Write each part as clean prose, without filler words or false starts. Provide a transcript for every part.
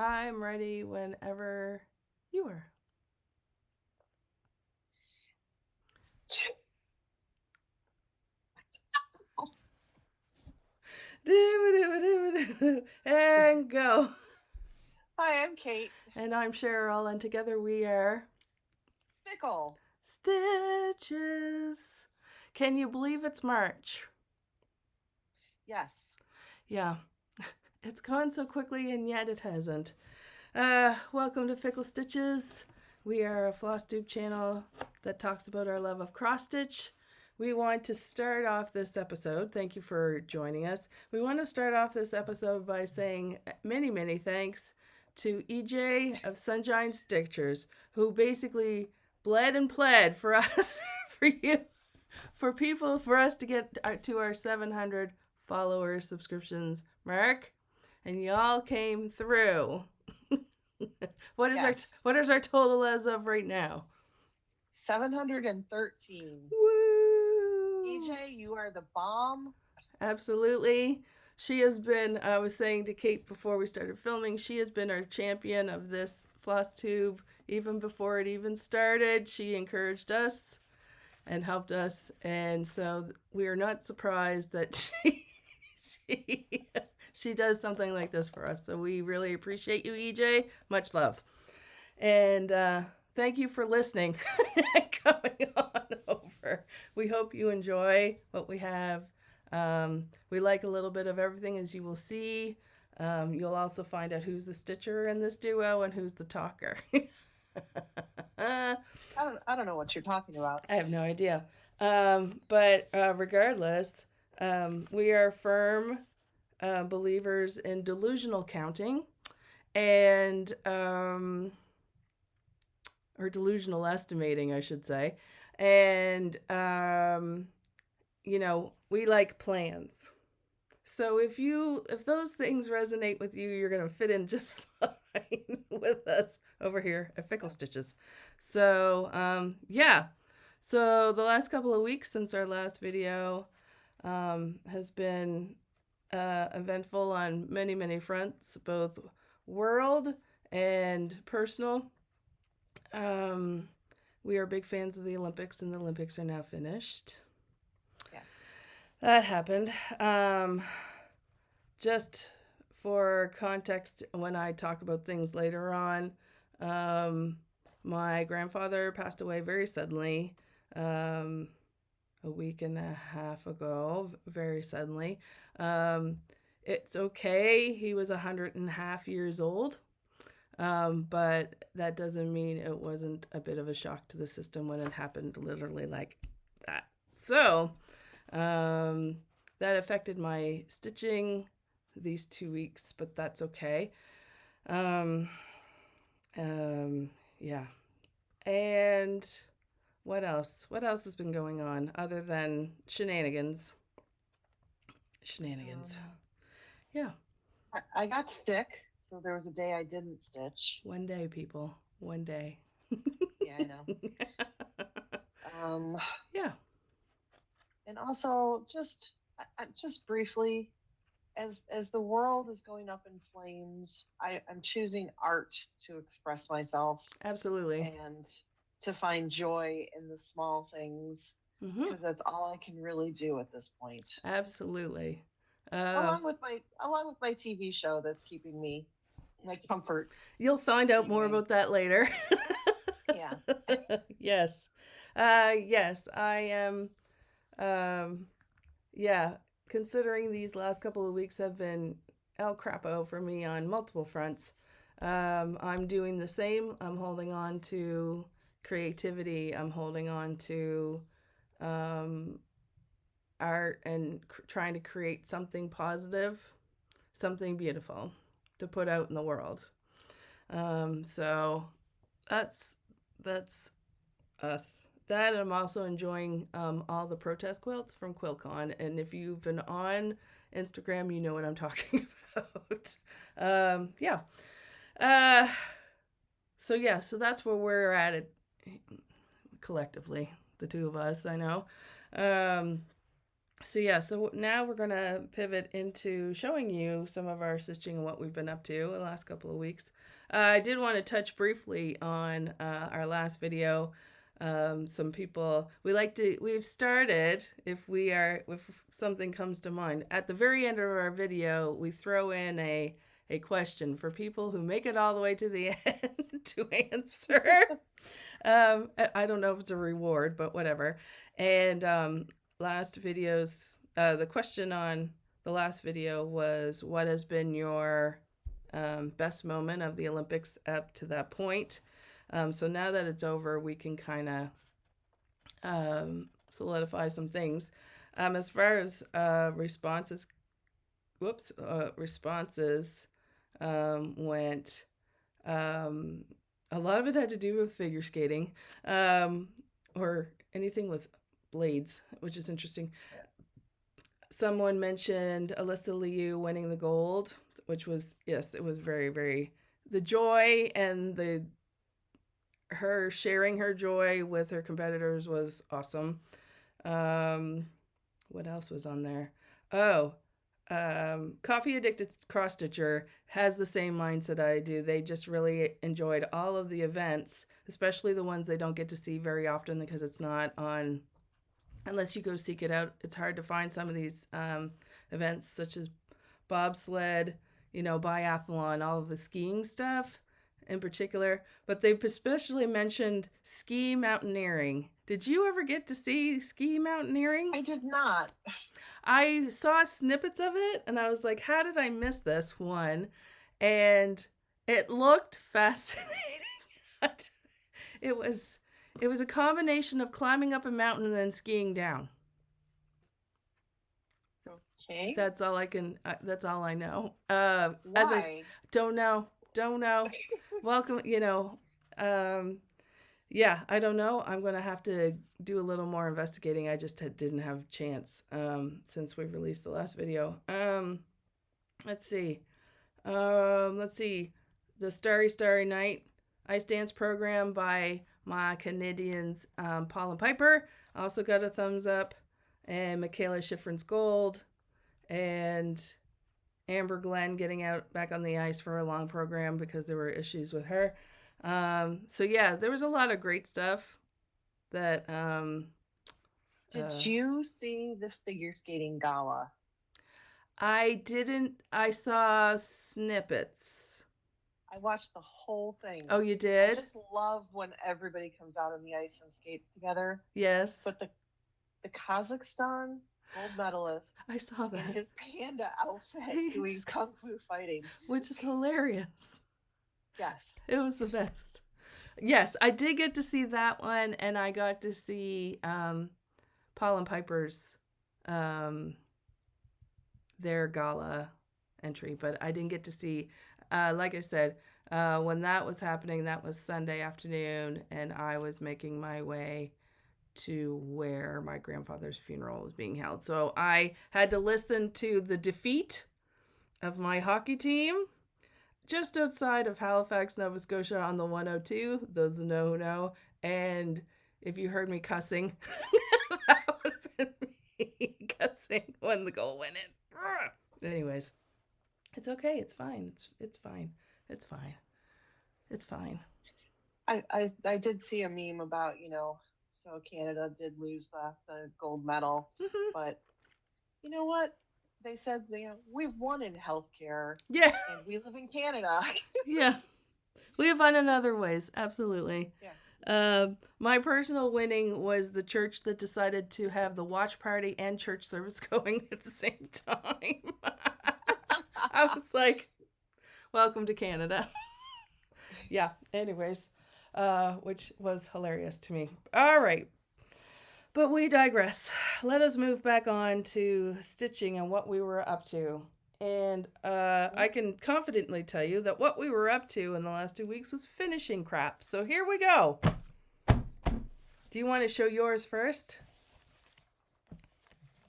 I'm ready whenever you are. And go. Hi, I'm Kate. And I'm Cheryl, and together we are Fickle. Stitches. Can you believe it's March? Yes. Yeah, it's gone so quickly, and yet it hasn't. Welcome to Fickle Stitches. We are a Flosstube channel that talks about our love of cross stitch. We want to start off this episode. Thank you for joining us. We want to start off this episode by saying many, many thanks to EJ of Sunshine Stitchers, who basically bled and pled for us, for you, for us to get to our 700 followers, subscriptions mark, and y'all came through. Yes. What is our total as of right now? 713. Woo! EJ, you are the bomb. Absolutely. She has been, I was saying to Kate before we started filming, she has been our champion of this Flosstube even before it even started. She encouraged us and helped us. And so we are not surprised that she, she does something like this for us. So we really appreciate you, EJ. Much love. And thank you for listening and coming on over. We hope you enjoy what we have. We like a little bit of everything, as you will see. You'll also find out who's the stitcher in this duo and who's the talker. I don't know what you're talking about. I have no idea. But regardless, we are firm believers in delusional counting and or delusional estimating, I should say. And we like plans. So if those things resonate with you, you're gonna fit in just fine with us over here at Fickle Stitches. So yeah. So the last couple of weeks since our last video has been eventful on many, many fronts, both world and personal. We are big fans of the Olympics, and the Olympics are now finished. Yes. That happened. Just for context, when I talk about things later on, my grandfather passed away very suddenly, a week and a half ago, very suddenly. It's okay. He was 100.5 years old. But that doesn't mean it wasn't a bit of a shock to the system when it happened literally like that. So, that affected my stitching these 2 weeks, but that's okay. Yeah. And what else? What else has been going on other than shenanigans? Yeah. I got sick, so there was a day I didn't stitch. One day, people. One day. Yeah, I know. Yeah. And also just briefly, as the world is going up in flames, I'm choosing art to express myself. Absolutely. And to find joy in the small things, because that's all I can really do at this point. Absolutely. Along with my TV show that's keeping me my comfort. You'll find out more about that later. Yeah. Yes. Yes, I am. Yeah, considering these last couple of weeks have been el crapo for me on multiple fronts. I'm doing the same. I'm holding on to creativity. I'm holding on to art and trying to create something positive, something beautiful to put out in the world. So that's us. That, and I'm also enjoying all the protest quilts from QuiltCon. And if you've been on Instagram, you know what I'm talking about. Yeah. So that's where we're at it collectively, the two of us, I know. So yeah, so now we're gonna pivot into showing you some of our stitching and what we've been up to the last couple of weeks. I did want to touch briefly on our last video. Some people we've started, if something comes to mind at the very end of our video, we throw in a question for people who make it all the way to the end to answer. I don't know if it's a reward, but whatever. And last videos, the question on the last video was, what has been your best moment of the Olympics up to that point? So now that it's over, we can kind of solidify some things. As far as responses went, a lot of it had to do with figure skating, or anything with blades, which is interesting. Someone mentioned Alyssa Liu winning the gold, which was, yes, it was very, very, the joy and her sharing her joy with her competitors was awesome. What else was on there? Oh, Coffee Addicted Cross Stitcher has the same mindset I do. They just really enjoyed all of the events, especially the ones they don't get to see very often because it's not on, unless you go seek it out. It's hard to find some of these events, such as bobsled, biathlon, all of the skiing stuff in particular. But they especially mentioned ski mountaineering. Did you ever get to see ski mountaineering? I did not. I saw snippets of it and I was like, how did I miss this one? And it looked fascinating. It was a combination of climbing up a mountain and then skiing down. Okay. That's all I know. Why? Don't know. Welcome, yeah, I don't know. I'm going to have to do a little more investigating. I just didn't have a chance since we released the last video. Let's see. The Starry Night Ice Dance program by my Canadians, Paul and Piper. Also got a thumbs up. And Michaela Schifrin's gold. And Amber Glenn getting out back on the ice for a long program because there were issues with her. So yeah, there was a lot of great stuff that Did you see the figure skating gala? I didn't. I saw snippets. I watched the whole thing. Oh, you did? I just love when everybody comes out on the ice and skates together. Yes. But the Kazakhstan gold medalist, I saw that, in his panda outfit doing kung fu fighting, which is hilarious. Yes, it was the best. Yes, I did get to see that one, and I got to see Paul and Piper's their gala entry, but I didn't get to see. Like I said, when that was happening, that was Sunday afternoon, and I was making my way to where my grandfather's funeral was being held. So I had to listen to the defeat of my hockey team just outside of Halifax, Nova Scotia on the 102. Those who know. And if you heard me cussing, that would have been me cussing when the goal went in. Anyways, it's okay. It's fine. It's fine. It's fine. It's fine. I did see a meme about, so Canada did lose the gold medal, but you know what? They said, we've won in healthcare. Yeah. And we live in Canada. Yeah. We have won in other ways. Absolutely. Yeah. My personal winning was the church that decided to have the watch party and church service going at the same time. I was like, welcome to Canada. Yeah. Anyways, which was hilarious to me. All right. But we digress. Let us move back on to stitching and what we were up to. And I can confidently tell you that what we were up to in the last 2 weeks was finishing crap. So here we go. Do you want to show yours first?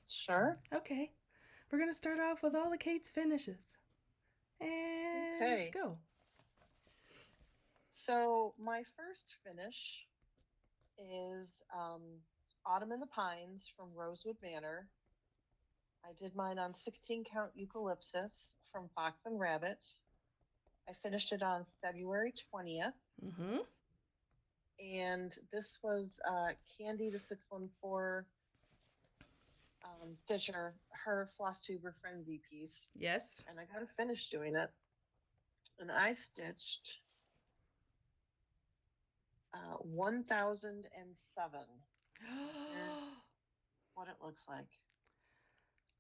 Sure. Okay. We're going to start off with all the Kate's finishes. And go. So my first finish is Autumn in the Pines from Rosewood Manor. I did mine on 16 count eucalyptus from Fox and Rabbit. I finished it on February 20th. Mm-hmm. And this was Candy the 614 Fisher, her Flosstube Frenzy piece. Yes. And I got to finish doing it. And I stitched 1007. Here's what it looks like.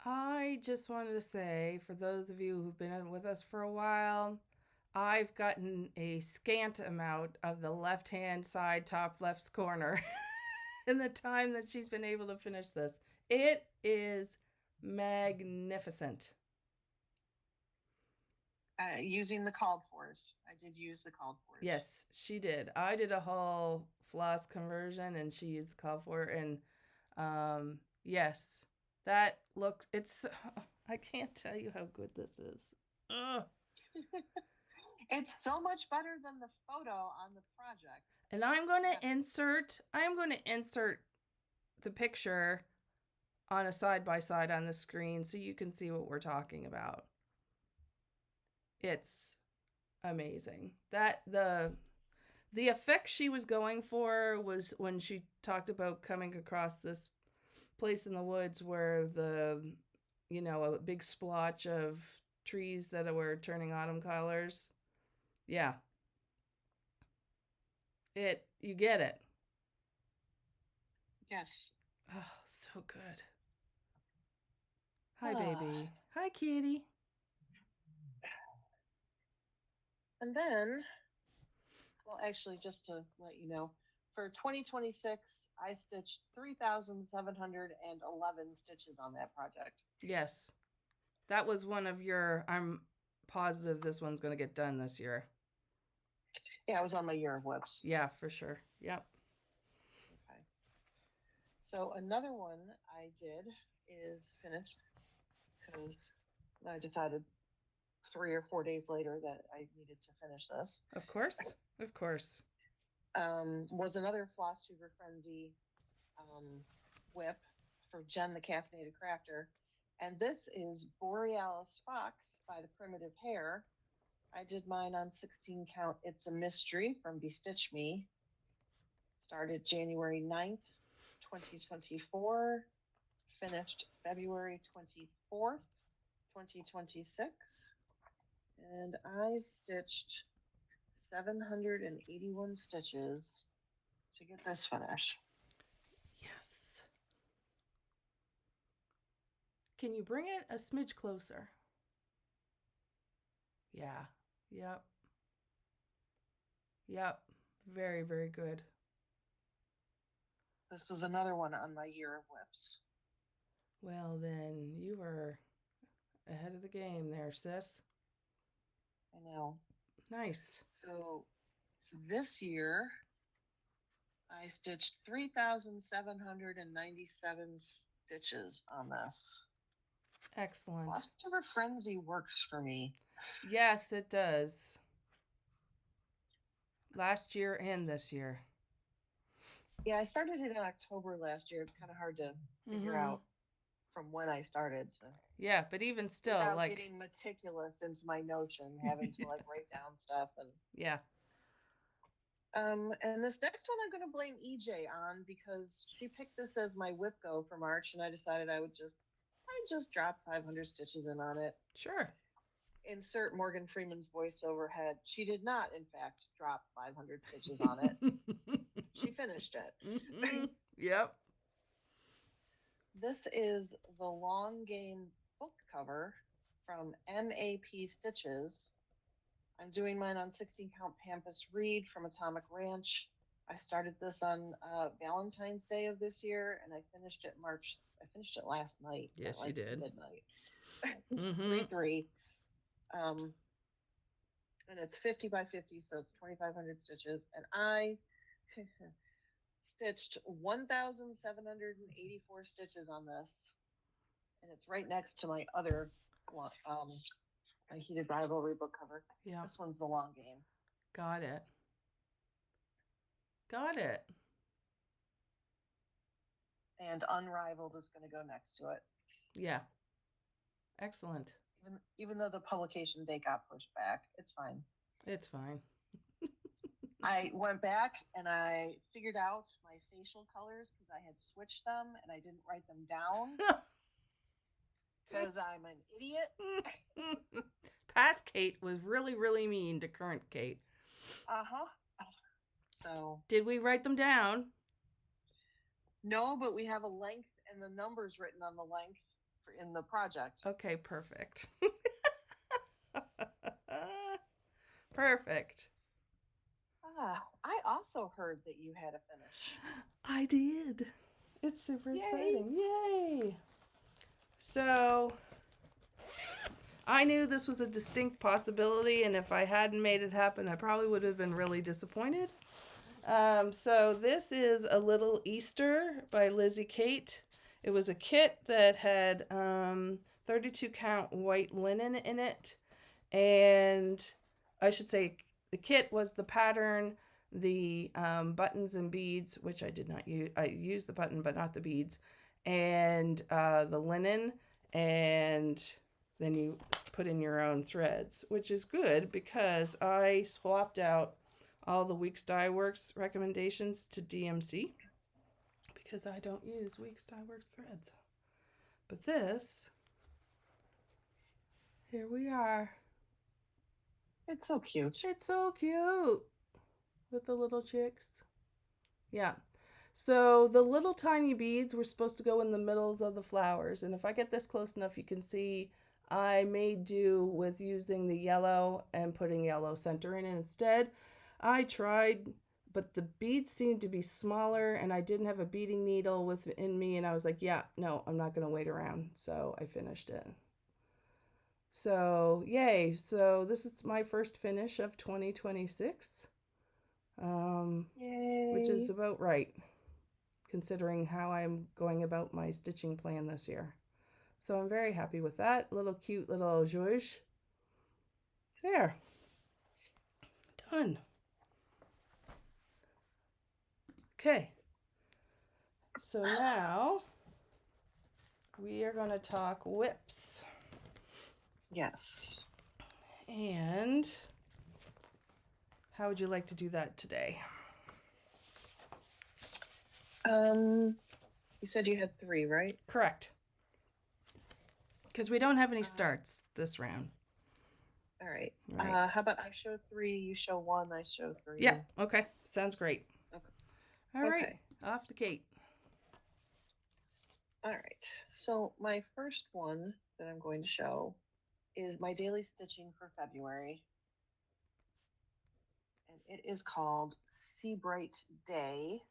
I just wanted to say, for those of you who've been with us for a while, I've gotten a scant amount of the left-hand side top left corner in the time that she's been able to finish this. It is magnificent. Using the called fors. I did use the called fors. Yes, she did. I did a whole floss conversion and she used the called for, and yes, that looks, it's, I can't tell you how good this is. Ugh. It's so much better than the photo on the project. And I'm going to insert the picture on a side-by-side on the screen so you can see what we're talking about. It's amazing. That the effect she was going for was when she talked about coming across this place in the woods where a big splotch of trees that were turning autumn colors. Yeah. You get it. Yes. Oh, so good. Hi, baby. Hi, kitty. And then, well, actually, just to let you know, for 2026, I stitched 3,711 stitches on that project. Yes. That was one of your, I'm positive this one's going to get done this year. Yeah, I was on my year of whips. Yeah, for sure. Yep. Okay. So another one I did is finished because I decided 3 or 4 days later that I needed to finish this. Of course. Of course. Was another Flosstube Frenzy whip for Jen the Caffeinated Crafter. And this is Borealis Fox by the Primitive Hare. I did mine on 16 count It's a Mystery from Bestitch Me. Started January 9th, 2024. Finished February 24th, 2026. And I stitched 781 stitches to get this finished. Yes. Can you bring it a smidge closer? Yeah. Yep. Yep. Very, very good. This was another one on my year of whips. Well, then you were ahead of the game there, sis. I know. Nice. So this year, I stitched 3,797 stitches on this. Excellent. Flosstube Frenzy works for me. Yes, it does. Last year and this year. Yeah, I started it in October last year. It's kind of hard to figure out from when I started. Yeah, but even still, without like getting meticulous into my notion, having to like write down stuff and yeah. And this next one I'm going to blame EJ on because she picked this as my whip go for March, and I decided I'd just drop 500 stitches in on it. Sure. Insert Morgan Freeman's voice overhead. She did not, in fact, drop 500 stitches on it. She finished it. Yep. This is the Long Game book cover from MAP Stitches. I'm doing mine on 16 count Pampas Reed from Atomic Ranch. I started this on Valentine's Day of this year, and I finished it last night. Yes, you did. Midnight. 3-3. And it's 50 by 50, so it's 2,500 stitches. And I stitched 1,784 stitches on this. And it's right next to my other one, my Heated Rivalry book cover. Yeah. This one's the Long Game. Got it. Got it. And Unrivaled is going to go next to it. Yeah. Excellent. Even though the publication date got pushed back, it's fine. It's fine. I went back and I figured out my facial colors because I had switched them and I didn't write them down because I'm an idiot. Past Kate was really, really mean to current Kate. Uh-huh. So. Did we write them down? No, but we have a length and the numbers written on the length in the project. Okay, perfect. Perfect. I also heard that you had a finish. I did. It's super Yay. exciting. Yay! So, I knew this was a distinct possibility, and if I hadn't made it happen, I probably would have been really disappointed. So this is A Little Easter by Lizzie Kate. It was a kit that had 32 count white linen in it, and I should say the kit was the pattern, the buttons and beads, which I did not use. I used the button but not the beads, and the linen, and then you put in your own threads, which is good because I swapped out all the Weeks Dye Works recommendations to DMC because I don't use Weeks Dye Works threads. But this, here we are. It's so cute. It's so cute with the little chicks. Yeah. So the little tiny beads were supposed to go in the middles of the flowers. And if I get this close enough, you can see I made do with using the yellow and putting yellow center in instead. I tried, but the beads seemed to be smaller and I didn't have a beading needle within me. And I was like, yeah, no, I'm not going to wait around. So I finished it. So, yay. So this is my first finish of 2026, Yay. which is about right, considering how I'm going about my stitching plan this year. So I'm very happy with that. Little cute little zhuzh. There. Done. Okay. So now we are going to talk whips. Yes. And how would you like to do that today? You said you had 3, right? Correct. Because we don't have any starts this round. All right. Right. How about I show 3, you show 1, I show 3? Yeah. Okay. Sounds great. Okay. All right. Okay. Off to Kate. All right. So my first one that I'm going to show is my daily stitching for February. And it is called Seabright Day.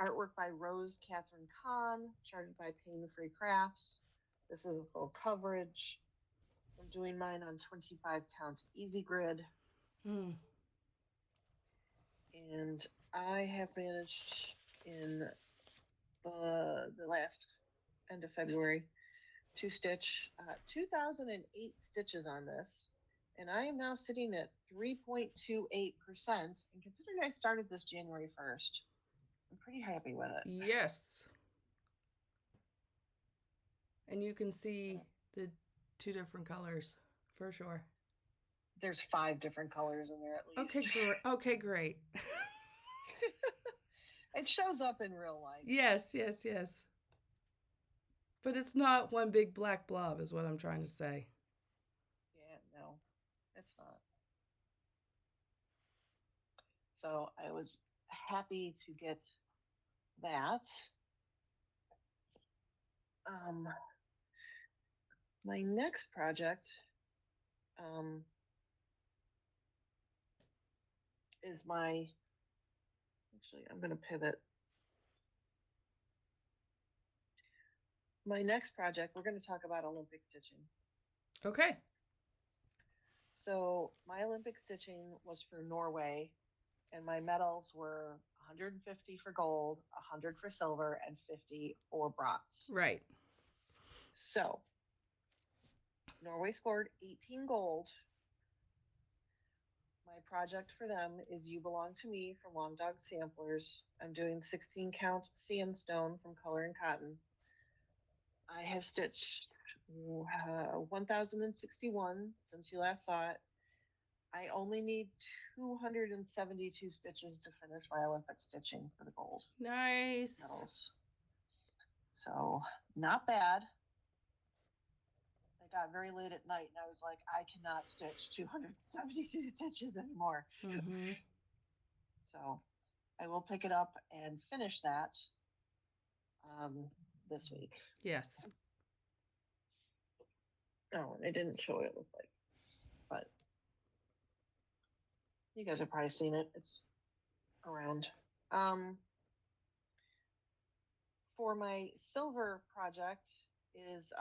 Artwork by Rose Catherine Kahn, charted by Paine Free Crafts. This is a full coverage. I'm doing mine on 25 count easy grid. And I have managed in the last end of February to stitch 2,008 stitches on this. And I am now sitting at 3.28%. And considering I started this January 1st, I'm pretty happy with it. Yes. And you can see the 2 different colors for sure. There's 5 different colors in there at least. Okay, great. It shows up in real life. Yes. But it's not one big black blob is what I'm trying to say. Yeah, no, it's not. So I was happy to get that. My next project is actually, I'm going to pivot. My next project, we're going to talk about Olympic stitching. Okay. So my Olympic stitching was for Norway, and my medals were 150 for gold, 100 for silver, and 50 for bronze. Right. So Norway scored 18 gold. My project for them is You Belong to Me from Long Dog Samplers. I'm doing 16 count sandstone from Color and Cotton. I have stitched 1061 since you last saw it. I only need 272 stitches to finish my Olympic stitching for the gold Nice. medals. So not bad. I got very late at night and I was like, I cannot stitch 272 stitches anymore. Mm-hmm. So I will pick it up and finish that this week. Yes. Oh, I didn't show what it looked like, but you guys have probably seen it. It's around. For my silver project is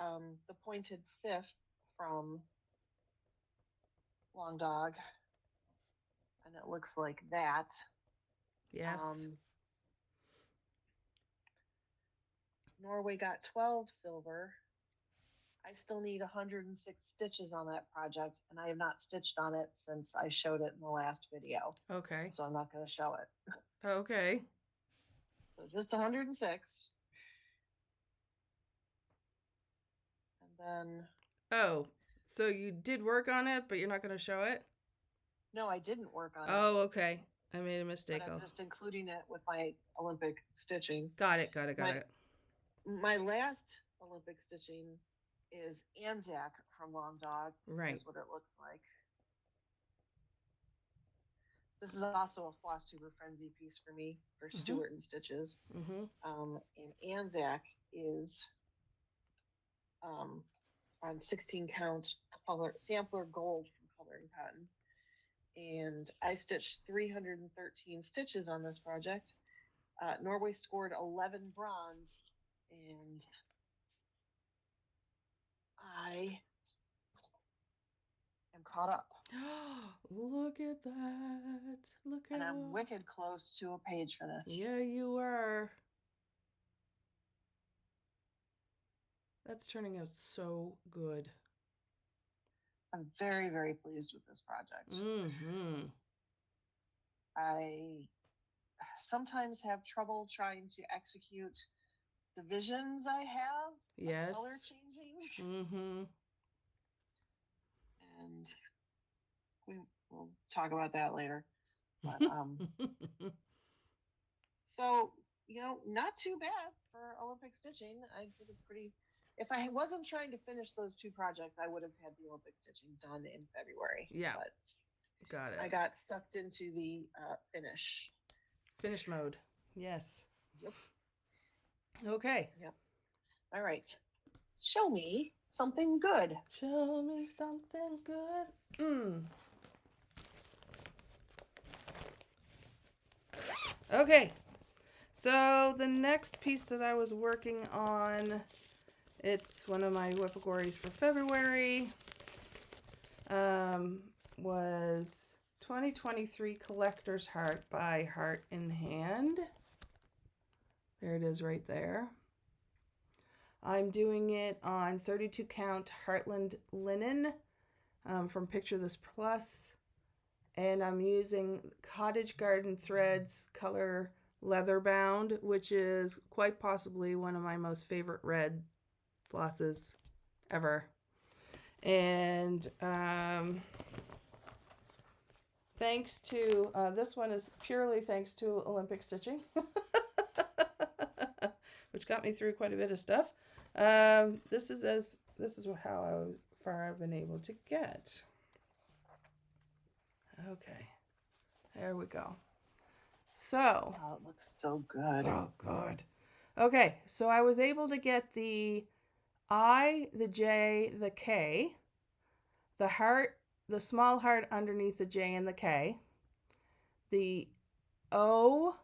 the pointed fifth from Long Dog, and it looks like that. Yes. Norway got 12 silver. I still need 106 stitches on that project, and I have not stitched on it since I showed it in the last video. Okay. So I'm not going to show it. Okay. So just 106. And then... Oh, so you did work on it, but you're not going to show it? No, I didn't work on it. Oh, okay. I made a mistake. But I'm just including it with my Olympic stitching. Got it. My last Olympic stitching is Anzak from Long Dog. Right. That's what it looks like. This is also a Flosstube Frenzy piece for me for Stewart and Stitches. Mm-hmm. And Anzak is on 16 count color sampler gold from Coloring Cotton. And I stitched 313 stitches on this project. Norway scored 11 bronze, and I am caught up. Look at that. Look at And I'm wicked close to a page finish. Yeah, you are. That's turning out so good. I'm very, very pleased with this project. Mm-hmm. I sometimes have trouble trying to execute the visions I have. Yes. Color changing. Mm-hmm. And we'll talk about that later. But so, not too bad for Olympic stitching. I did a pretty... If I wasn't trying to finish those two projects, I would have had the Olympic stitching done in February. Yeah. But got it. I got sucked into the finish mode. Yes. Yep. Okay. Yep. All right. Show me something good. Show me something good. Okay. So the next piece that I was working on, it's one of my whippagories for February, was 2023 Collector's Heart by Heart in Hand. There it is right there. I'm doing it on 32 count Heartland linen from Picture This Plus. And I'm using Cottage Garden Threads color leather bound, which is quite possibly one of my most favorite red flosses ever. And thanks to, this one is purely thanks to Olympic stitching, which got me through quite a bit of stuff. This is how far I've been able to get. Okay, there we go. So, oh, it looks so good. So good. Okay, so I was able to get the I, the J, the K, the heart, the small heart underneath the J and the K, the O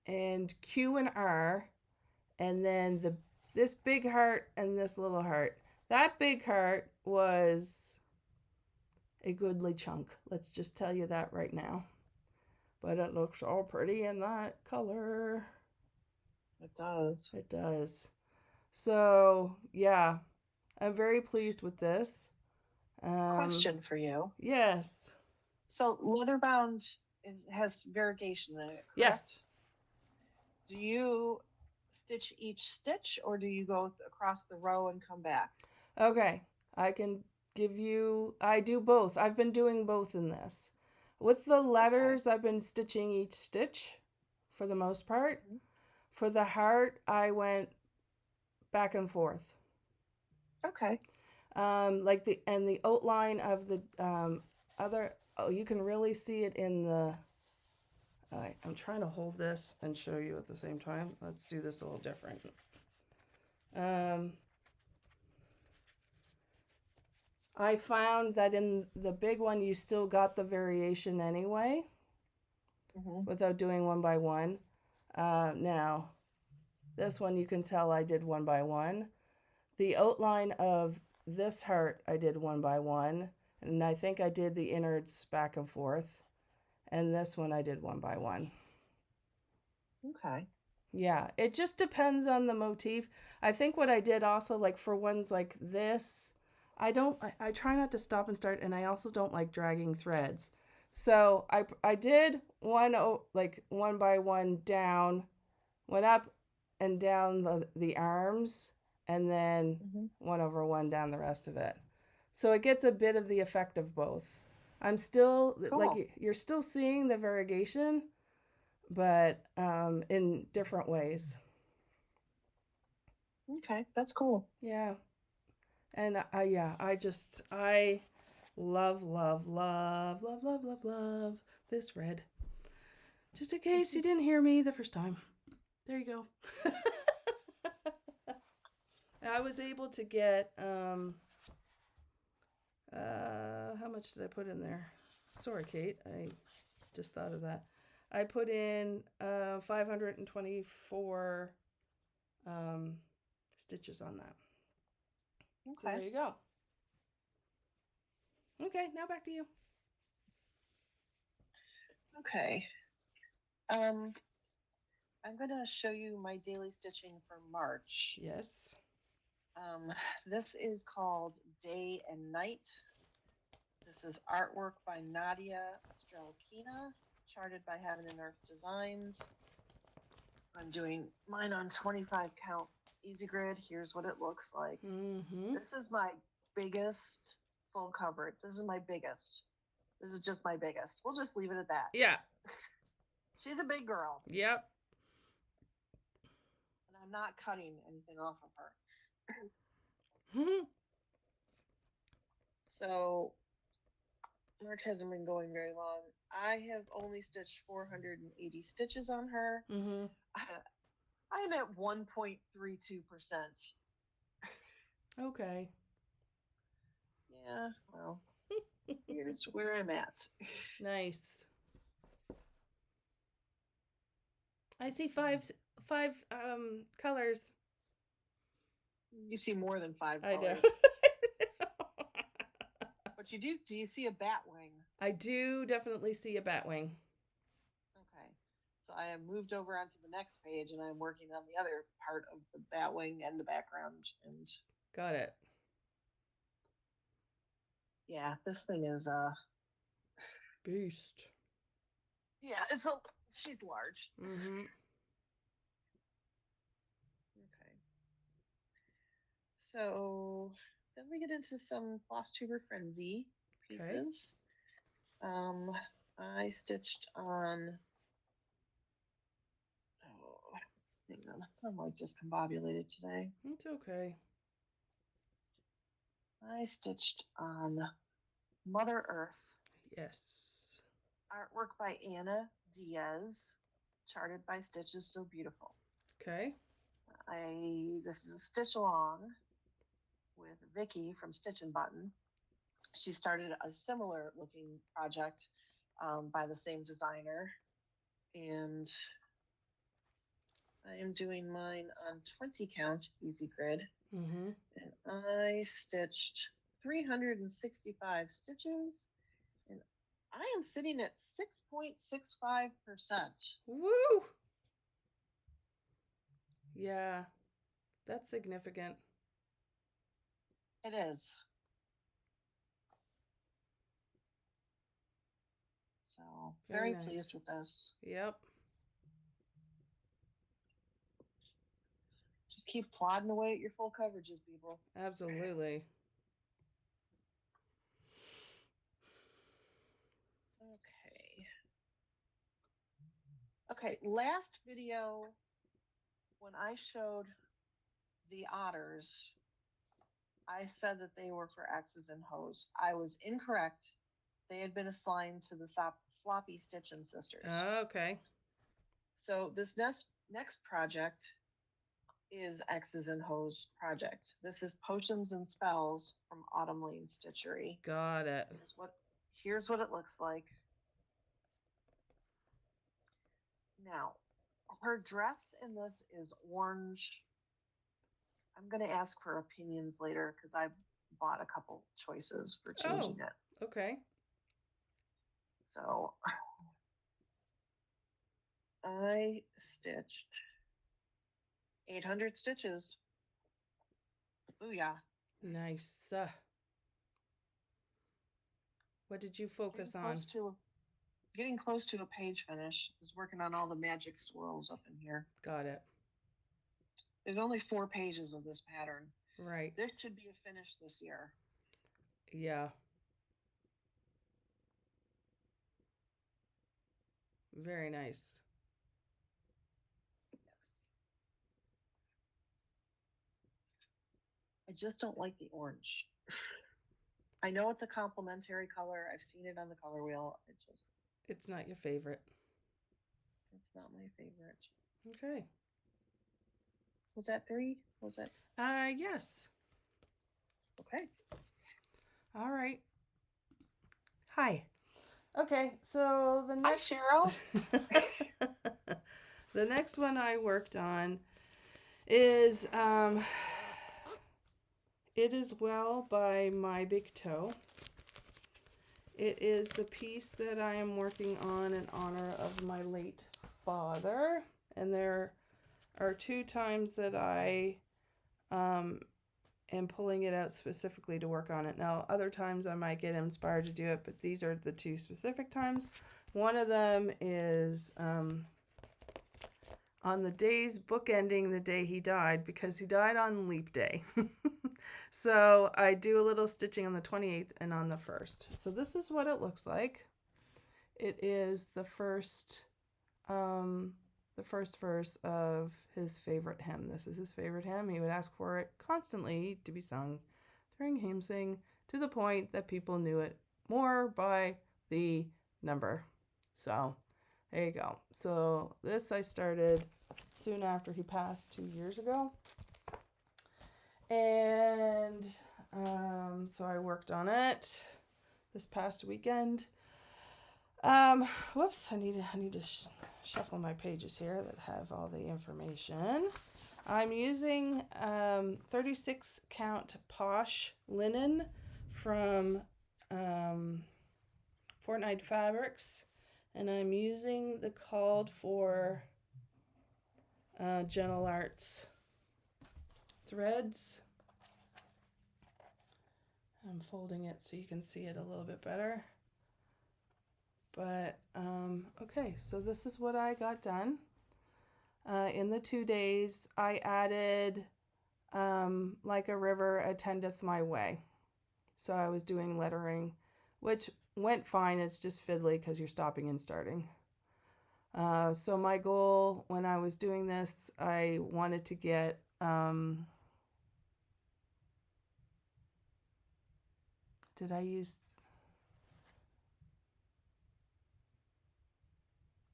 and Q and R, and then this big heart and this little heart. That big heart was a goodly chunk. Let's just tell you that right now. But it looks all pretty in that color. It does. It does. So, yeah, I'm very pleased with this. Question for you. Yes. So leatherbound has variegation in it, correct? Yes. Do you stitch each stitch, or do you go across the row and come back? Okay, I can give you, I do both. I've been doing both in this. With the Okay. letters, I've been stitching each stitch for the most part. Mhm. For the heart, I went back and forth. Okay. Like the outline of the other, oh, you can really see it in the, I'm trying to hold this and show you at the same time. Let's do this a little different. Um, I found that in the big one, you still got the variation anyway Mm-hmm. without doing one by one. Now, this one you can tell I did one by one. The outline of this heart I did one by one, and I think I did the innards back and forth. And this one I did one by one. Okay. Yeah, it just depends on the motif. I think what I did also, like for ones like this, I try not to stop and start, and I also don't like dragging threads. So I did like one by one down, went up and down the arms, and then Mm-hmm. one over one down the rest of it. So it gets a bit of the effect of both. I'm still, Cool. like, you're still seeing the variegation, but in different ways. Okay, that's cool. Yeah. And yeah, I love, love, love, love, love, love, love this red. Just in case you didn't hear me the first time. There you go. I was able to get, how much did I put in there? Sorry, Kate. I just thought of that. I put in 524 stitches on that. So Okay. there you go. Okay, now back to you. Okay. I'm going to show you my daily stitching for March. Yes. This is called Day and Night. This is artwork by Nadia Strelkina, charted by Heaven and Earth Designs. I'm doing mine on 25 count easy grid. Here's what it looks like. Mm-hmm. This is my biggest full coverage. This is my biggest. This is just my biggest. We'll just leave it at that. Yeah. She's a big girl. Yep. And I'm not cutting anything off of her. So March hasn't been going very long. I have only stitched 480 stitches on her. Mm-hmm. I'm at 1.32%. Okay. Yeah, well, here's where I'm at. Nice. I see five colors. You see more than 5 I colors. do. But you do you see a bat wing? I do definitely see a batwing. Okay. So I have moved over onto the next page and I'm working on the other part of the bat wing and the background. And Got it. yeah, this thing is Beast. yeah, she's large. Mm-hmm. Okay. So then we get into some Flosstuber Frenzy pieces. Okay. I stitched on. Oh, hang on. I'm like just combobulated today. It's okay. I stitched on Mother Earth. Yes. Artwork by Anna Diaz, charted by Stitches So Beautiful. Okay. This is a stitch along with Vicky from Stitch and Button. She started a similar looking project by the same designer, and I am doing mine on 20 count easy grid. Mm-hmm. And I stitched 365 stitches, and I am sitting at 6.65%. Woo! Yeah, that's significant. It is. So very nice. pleased with this. Yep. keep plodding away at your full coverages, people. Absolutely. Okay, last video, when I showed the otters, I said that they were for X's and Ho's. I was incorrect. They had been assigned to the Sloppy Stitch and Sisters. Okay. So this next project is X's and Ho's project. This is Potions and Spells from Autumn Lane Stitchery. Got it. Here's what it looks like. Now, her dress in this is orange. I'm going to ask for opinions later because I bought a couple choices for changing it. Okay. So I stitched 800 stitches. Booyah. Nice. What did you focus on? Getting close to a page finish. I was working on all the magic swirls up in here. Got it. There's only 4 pages of this pattern. Right. This should be a finish this year. Yeah. Very nice. Yes. I just don't like the orange. I know it's a complementary color. I've seen it on the color wheel. It's not your favorite. It's not my favorite. Okay. Was that 3? Was that? Yes. Okay. All right. Hi. Okay, so the next... Hi, Cheryl. The next one I worked on is It Is Well by My Big Toe. It is the piece that I am working on in honor of my late father. And there are 2 times that I am pulling it out specifically to work on it. Now, other times I might get inspired to do it, but these are the 2 specific times. One of them is on the days bookending the day he died, because he died on leap day. So I do a little stitching on the 28th and on the 1st. So this is what it looks like. It is the first verse of his favorite hymn. This is his favorite hymn. He would ask for it constantly to be sung during hymn sing, to the point that people knew it more by the number. So there you go. So this I started soon after he passed 2 years ago. And so I worked on it this past weekend. Whoops, I need to shuffle my pages here that have all the information. I'm using 36 count Posh linen from Fortnite Fabrics, and I'm using the called for Gentle Arts threads. I'm folding it so you can see it a little bit better. But, okay, so this is what I got done. In the 2 days, I added, Like a River Attendeth My Way. So I was doing lettering, which went fine. It's just fiddly because you're stopping and starting. So my goal when I was doing this, I wanted to get, did I use...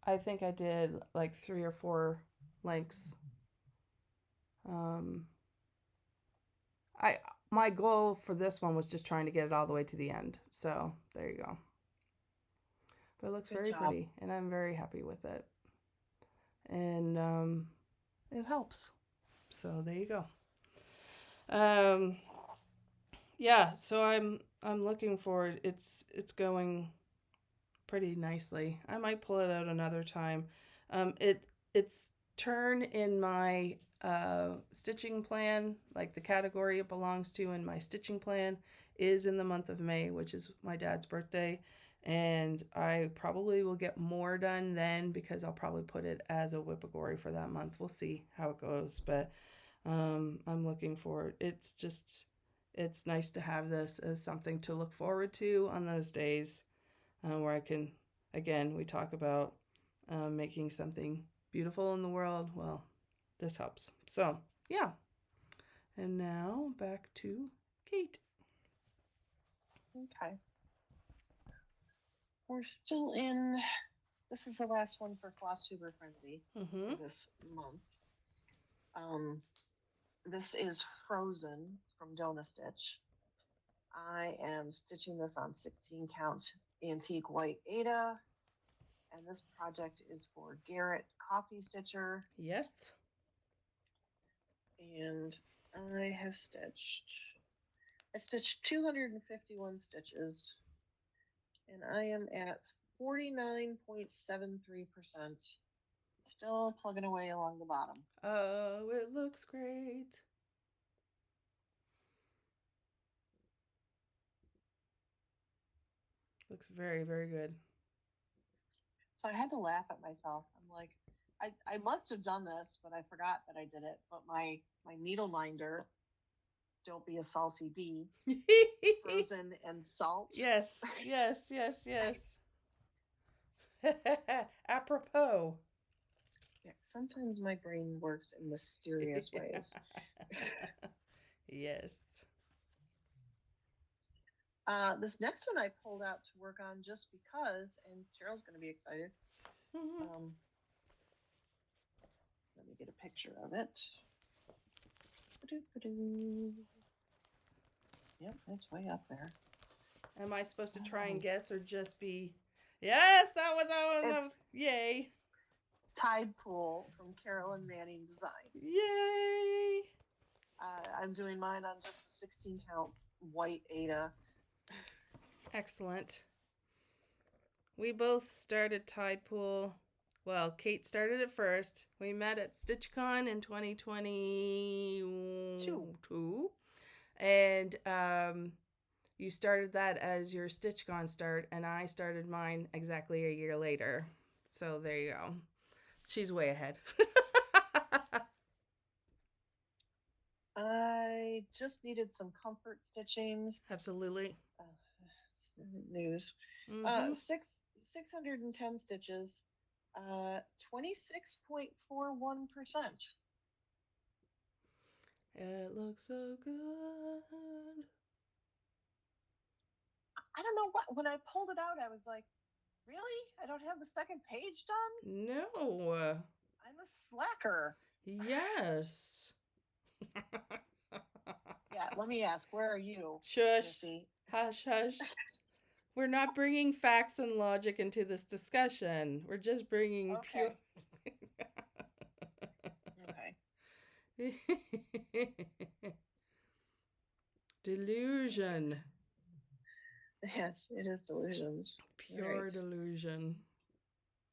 I think I did like 3 or 4 lengths. My goal for this one was just trying to get it all the way to the end. So there you go. But it looks very pretty, and I'm very happy with it. And it helps. So there you go. Yeah, so I'm looking forward. It's going pretty nicely. I might pull it out another time. Its turn in my stitching plan, like the category it belongs to in my stitching plan, is in the month of May, which is my dad's birthday. And I probably will get more done then, because I'll probably put it as a whippagory for that month. We'll see how it goes. But I'm looking forward. It's nice to have this as something to look forward to on those days where I can, again, we talk about making something beautiful in the world. Well, this helps. So, yeah. And now back to Kate. Okay. We're still in, this is the last one for Flosstube Frenzy for this month. This is Frozen from DoNaStitch. I am stitching this on 16 count antique white Aida. And this project is for Garrett Coffee Stitcher. Yes. And I stitched 251 stitches. And I am at 49.73%. Still plugging away along the bottom. Oh, it looks great. Looks very, very good. So I had to laugh at myself. I'm like, I must have done this, but I forgot that I did it. But my needle minder, don't be a salty bee, frozen and salt. Yes. Apropos. Yeah, sometimes my brain works in mysterious ways. Yes. This next one I pulled out to work on just because, and Cheryl's going to be excited. Let me get a picture of it. Yep, it's way up there. Am I supposed to try and guess or just be? Yes, that was yay. Tidepool from Carolyn Manning Design. Yay! I'm doing mine on just a 16 count white Aida. Excellent. We both started Tidepool. Well, Kate started it first. We met at StitchCon in 2022. And you started that as your StitchCon start, and I started mine exactly a year later. So there you go. She's way ahead. I just needed some comfort stitching. Absolutely. News. 610 stitches. 26.41%. It looks so good. I don't know what, when I pulled it out, I was like, really? I don't have the second page done? No. I'm a slacker. Yes. Yeah, let me ask, where are you? Shush. Missy? Hush, hush. We're not bringing facts and logic into this discussion. We're just bringing pure... Okay. Delusion. Yes, it is delusions. Pure delusion.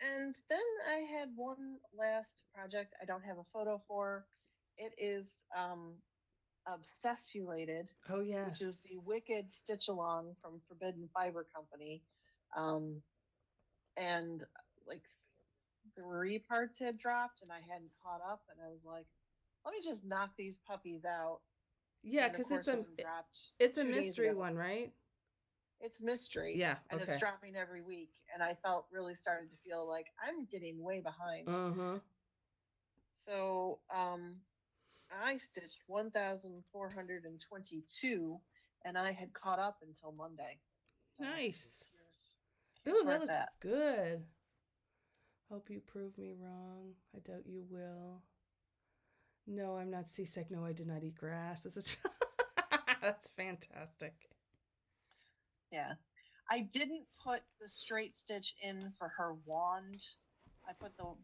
And then I had one last project I don't have a photo for. It is Obsessulated. Oh, yes. Which is the Wicked Stitch Along from Forbidden Fiber Company. And like 3 parts had dropped and I hadn't caught up, and I was like, let me just knock these puppies out. Yeah, because it's a mystery one, right? It's mystery. Yeah, and it's dropping every week, and I started to feel like I'm getting way behind. So I stitched 1,422, and I had caught up until Monday. So nice. Ooh, that looks good. Hope you prove me wrong. I doubt you will. No, I'm not seasick. No, I did not eat grass. That's fantastic. Yeah. I didn't put the straight stitch in for her wand. I put the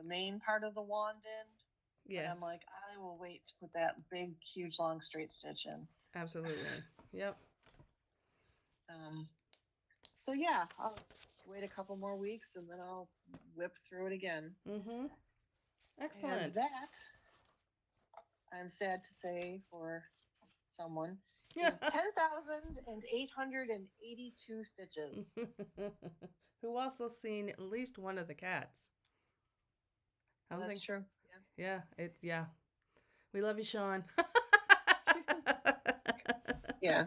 main part of the wand in. Yes. And I'm like, I will wait to put that big, huge, long straight stitch in. Absolutely. Yep. So yeah, I'll wait a couple more weeks and then I'll whip through it again. Excellent. And that, I'm sad to say for someone, is 10,882 stitches. Who also seen at least one of the cats. That's true. Yeah. We love you, Sean. Yeah.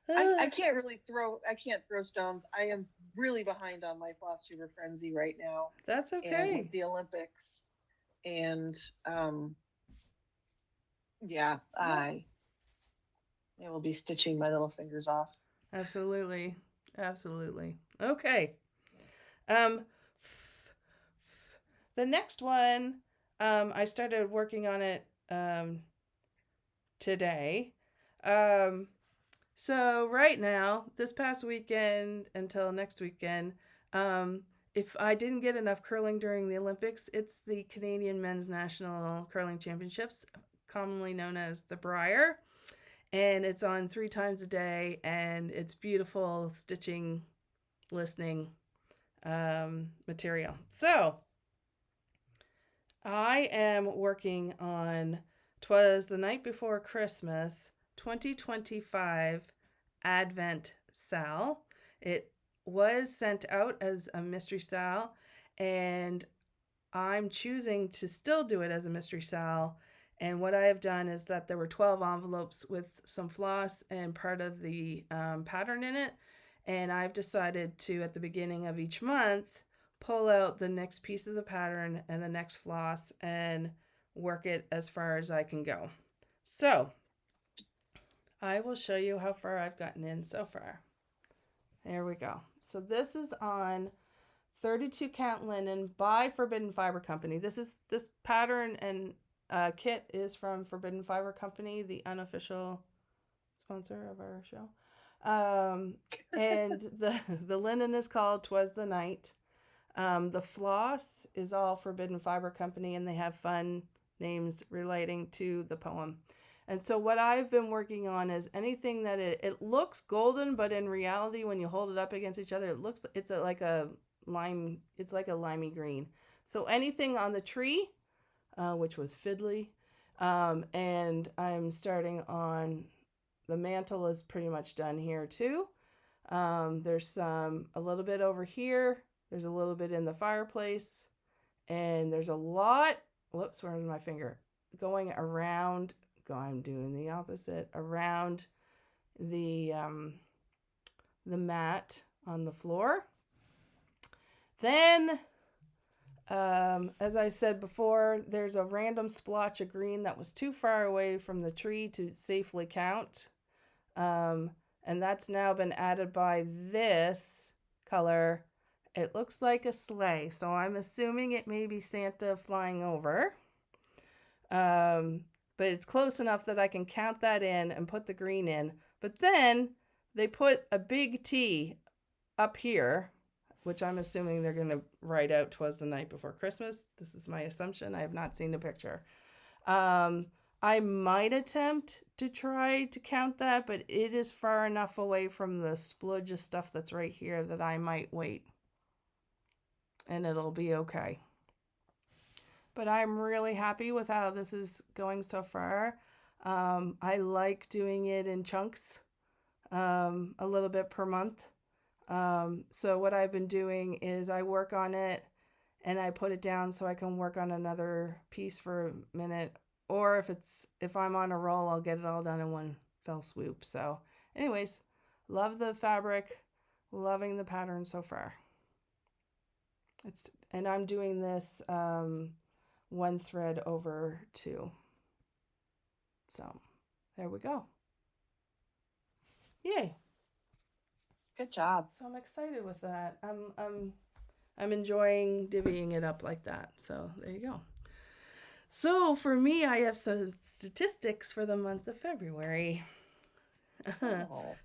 I can't throw stones. I am really behind on my Flosstuber frenzy right now. That's And okay. with the Olympics. And yeah, I will be stitching my little fingers off. Absolutely. Absolutely. Okay. Um, the next one, I started working on it today. So right now, this past weekend until next weekend, if I didn't get enough curling during the Olympics, it's the Canadian Men's National Curling Championships, commonly known as the Briar. And it's on 3 times a day, and it's beautiful stitching, listening material. So I am working on Twas the Night Before Christmas 2025 Advent Sal. It was sent out as a mystery sal, and I'm choosing to still do it as a mystery sal. And what I have done is that there were 12 envelopes with some floss and part of the pattern in it. And I've decided to, at the beginning of each month, pull out the next piece of the pattern and the next floss and work it as far as I can go. So I will show you how far I've gotten in so far. There we go. So this is on 32 count linen by Forbidden Fiber Company. This pattern and kit is from Forbidden Fiber Company, the unofficial sponsor of our show. And the linen is called Twas the Night. The floss is all Forbidden Fiber Company, and they have fun names relating to the poem. And so what I've been working on is anything that it looks golden, but in reality, when you hold it up against each other, it's like a limey green. So anything on the tree, which was fiddly, and I'm starting on the mantle is pretty much done here too. There's a little bit over here. There's a little bit in the fireplace, and there's a lot. Whoops, where's my finger? Going around. I'm doing the opposite around the mat on the floor. Then, as I said before, there's a random splotch of green that was too far away from the tree to safely count. And that's now been added by this color. It looks like a sleigh, so I'm assuming it may be Santa flying over. But it's close enough that I can count that in and put the green in. But then they put a big T up here, which I'm assuming they're going to write out Twas the Night Before Christmas. This is my assumption. I have not seen the picture. I might attempt to try to count that, but it is far enough away from the splodge of stuff that's right here that I might wait. And it'll be okay. But I'm really happy with how this is going so far. I like doing it in chunks, a little bit per month. So what I've been doing is I work on it and I put it down so I can work on another piece for a minute. Or if I'm on a roll, I'll get it all done in one fell swoop. So anyways, love the fabric, loving the pattern so far. And I'm doing this one thread over 2. So there we go. Yay. Good job. So I'm excited with that. I'm enjoying divvying it up like that. So there you go. So for me, I have some statistics for the month of February.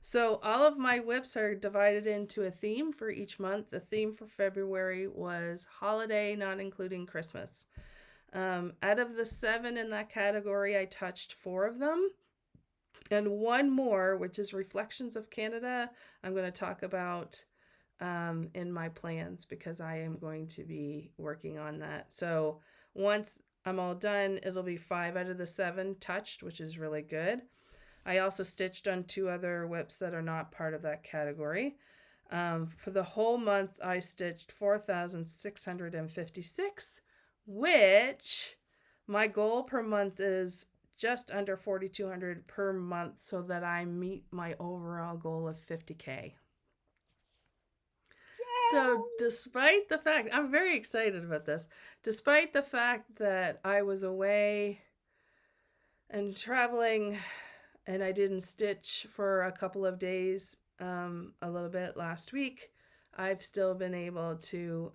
So all of my whips are divided into a theme for each month. The theme for February was holiday, not including Christmas. Out of the 7 in that category, I touched 4 of them. And one more, which is Reflections of Canada, I'm going to talk about in my plans because I am going to be working on that. So once I'm all done, it'll be 5 out of the 7 touched, which is really good. I also stitched on 2 other whips that are not part of that category. For the whole month, I stitched 4,656, which My goal per month is just under 4,200 per month so that I meet my overall goal of 50K. So, despite the fact, I'm very excited about this, despite the fact that I was away and traveling and I didn't stitch for a couple of days, a little bit last week, I've still been able to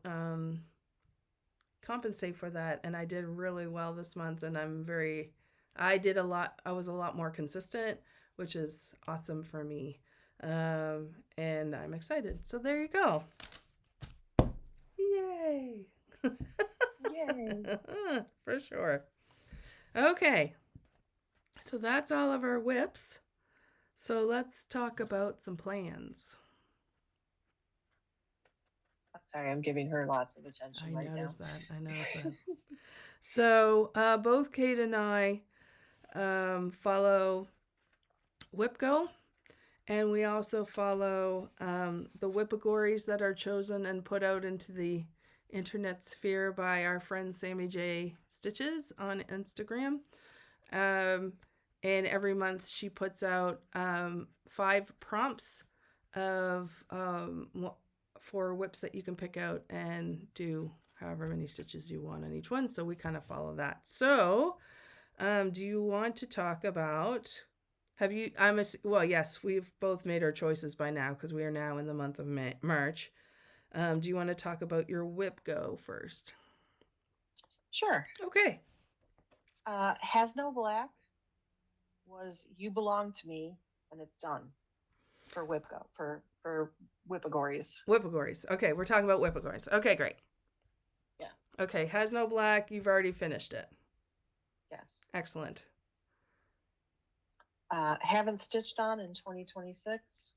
compensate for that. And I did really well this month, and I was a lot more consistent, which is awesome for me. And I'm excited. So there you go. Yay. Yay. For sure. Okay. So that's all of our whips. So let's talk about some plans. I'm sorry, I'm giving her lots of attention right now. I noticed that. So both Kate and I follow WhipGo, and we also follow the Whipagories that are chosen and put out into the internet sphere by our friend Sammy J Stitches on Instagram. And every month she puts out 5 prompts of for whips that you can pick out and do however many stitches you want on each one. So we kind of follow that. So do you want to talk about, yes, we've both made our choices by now because we are now in the month of March. Do you want to talk about your WhipGo first? Sure. Okay. Has No Black was You Belong to Me, and it's done for WhipGo, for Whipagories. Whipagories. Okay, we're talking about Whipagories. Okay, great. Yeah. Okay, Has No Black, you've already finished it. Yes. Excellent. Haven't stitched on in 2026.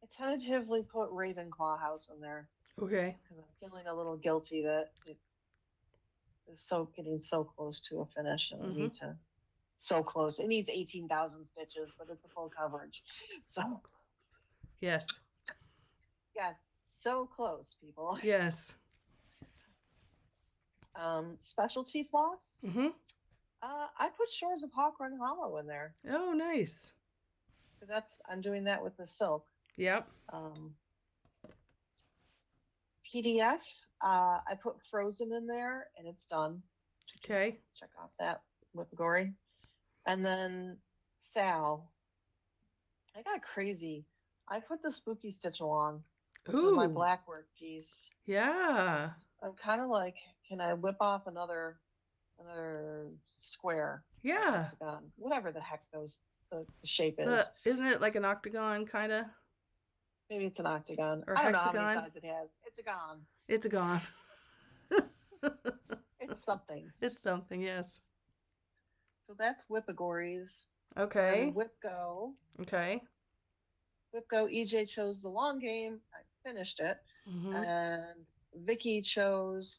I tentatively put Ravenclaw House in there. Okay. Because I'm feeling a little guilty that it is getting so close to a finish, and we need to close. It needs 18,000 stitches, but it's a full coverage. So close. Yes. Yes, so close, people. Yes. Specialty floss. Mm-hmm. I put Shores of Hawk Run Hollow in there. Oh, nice. Because I'm doing that with the silk. Yep. PDF. I put Frozen in there, and it's done. Okay. Check off that Whipagory. And then Sal. I got crazy. I put the Spooky Stitch Along, which is my black work piece. Yeah. I'm kind of like, can I whip off another square? Yeah. Hexagon, whatever the heck the shape is. Isn't it like an octagon, kind of? Maybe it's an octagon. Or I don't hexagon? know how many sides it has. It's a gon. It's a gon. It's something. It's something, yes. So that's Whipagories. Okay. WhipGo. Okay. WhipGo, EJ chose the long game. I finished it. Mm-hmm. And Vicky chose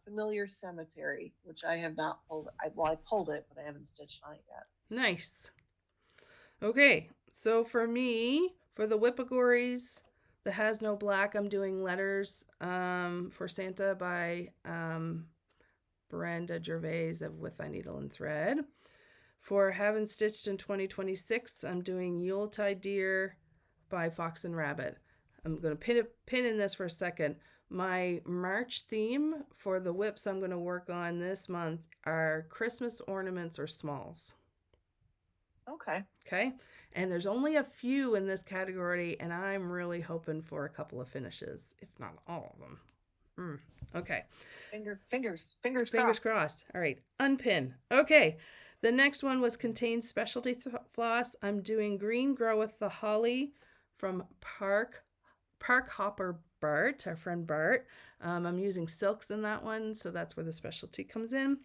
Familiar Cemetery, which I have not pulled. I pulled it, but I haven't stitched on it yet. Nice. Okay. So for me, for the Whipagories, the Has No Black, I'm doing Letters for Santa by Brenda Gervais of With Thy Needle and Thread. For Haven't Stitched in 2026, I'm doing Yuletide Deer by Fox and Rabbit. I'm going to pin in this for a second. My March theme for the whips I'm going to work on this month are Christmas ornaments or smalls. Okay. And there's only a few in this category, and I'm really hoping for a couple of finishes, if not all of them. Okay. Fingers crossed. All right. Unpin. Okay. The next one was Contains Specialty Floss. I'm doing Green Groweth the Holly from Park Hopper Bart, our friend Bart. I'm using silks in that one, so that's where the specialty comes in.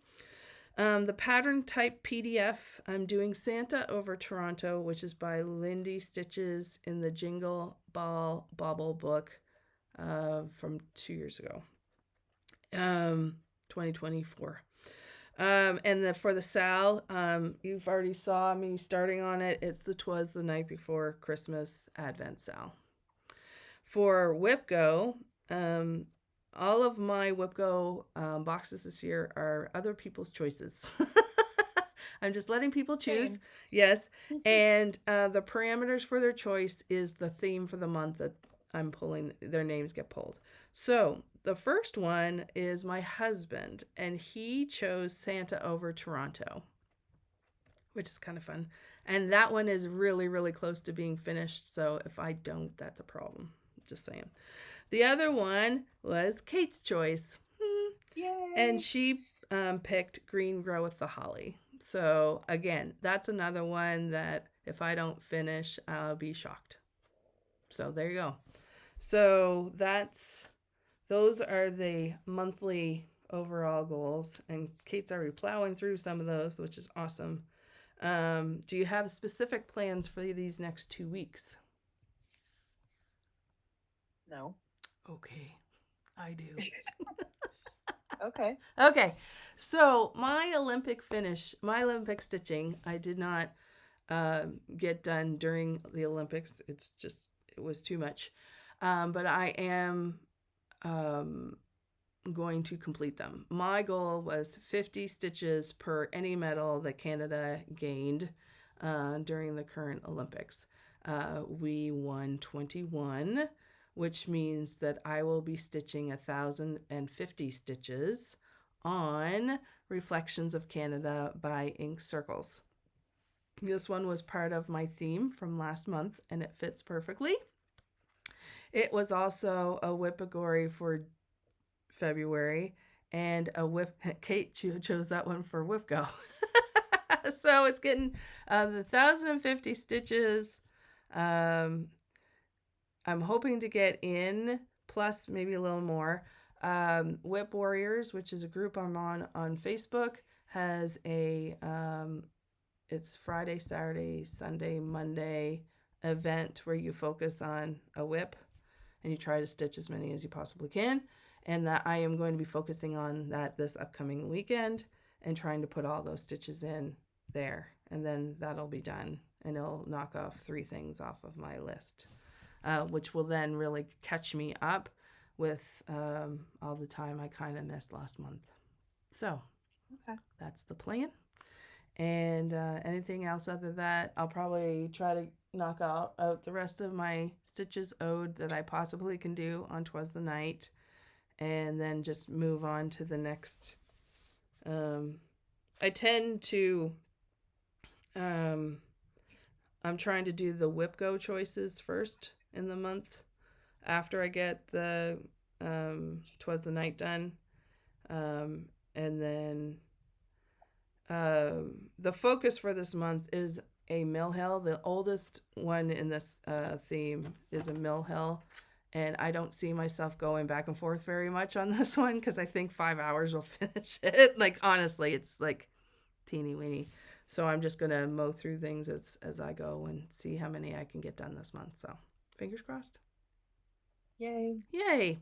The pattern type PDF, I'm doing Santa Over Toronto, which is by Lindy Stitches in the Jingle Ball Bauble book from 2 years ago, 2024. And for the Sal, you've already saw me starting on it. It's the Twas the Night Before Christmas Advent Sal. For WhipGo, all of my WhipGo boxes this year are other people's choices. I'm just letting people choose. Same. Yes. And the parameters for their choice is the theme for the month that I'm pulling. Their names get pulled. So the first one is my husband, and he chose Santa over Toronto, which is kind of fun. And that one is really, really close to being finished. So if I don't, that's a problem. Just saying. The other one was Kate's choice. Yay! And she picked Green Groweth the Holly. So again, that's another one that if I don't finish, I'll be shocked. So there you go. So those are the monthly overall goals. And Kate's already plowing through some of those, which is awesome. Do you have specific plans for these next 2 weeks? No. Okay, I do. Okay. Okay, so my Olympic stitching, I did not get done during the Olympics. It was too much. But I am going to complete them. My goal was 50 stitches per any medal that Canada gained during the current Olympics. We won 21, which means that I will be stitching 1,050 stitches on Reflections of Canada by Ink Circles. This one was part of my theme from last month, and it fits perfectly. It was also a Whippagory for February, and Kate chose that one for WhipGo. So it's getting the 1,050 stitches. I'm hoping to get in, plus maybe a little more. Whip Warriors, which is a group I'm on Facebook, has a it's Friday, Saturday, Sunday, Monday event where you focus on a whip and you try to stitch as many as you possibly can. And that I am going to be focusing on that this upcoming weekend and trying to put all those stitches in there. And then that'll be done. And it'll knock off 3 things off of my list, which will then really catch me up with all the time I kind of missed last month. So that's the plan. And anything else other than that, I'll probably try to knock out the rest of my stitches ode that I possibly can do on Twas the Night. And then just move on to the next. I tend to, I'm trying to do the WhipGo choices first in the month after I get the Twas the Night done. And then the focus for this month is a mill hill. The oldest one in this theme is a mill hill. And I don't see myself going back and forth very much on this one because I think 5 hours will finish it. Like, honestly, it's like teeny weeny. So I'm just going to mow through things as I go and see how many I can get done this month. So fingers crossed. Yay. Yay.